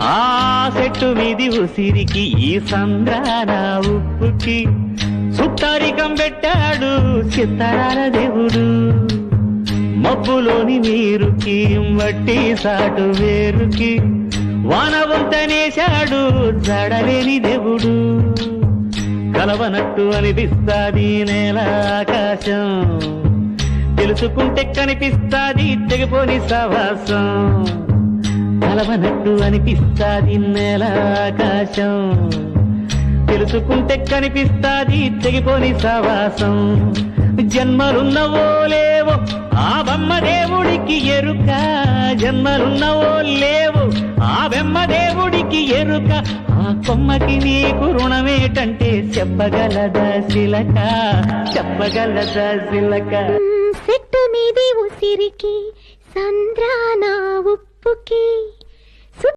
ఆ చెట్టు మీది ఉసిరికి ఈ సంద్రాన ఉప్పుకి సుట్టరికం పెట్టాడు చిత్తరాల దేవుడు. మబ్బులోని నీరుకి మట్టి సాటు వేరుకి వానవంతనేశాడు జడలేని దేవుడు. కలవనట్టు అనిపిస్తాది నేల ఆకాశం, తెలుసుకుంటే కనిపిస్తాది తెగిపోని సవాసం. కలవనట్టు అనిపిస్తాది నేల ఆకాశం, తెలుసుకుంటే కనిపిస్తాది తెగిపోని సవాసం. జన్మలున్నవో లేవో ఆ బొమ్మదేవుడికి ఎరుక, జన్మలున్నవో లేవో ఆ బొమ్మదేవుడికి ఎరుక. ఆ కొమ్మకి నీకు రుణమేటంటే చెప్పగలదా శిలక, చెప్పగలదా శిలక. చెట్టు మీది ఉసిరికి సంద్రాన ఉప్పుకి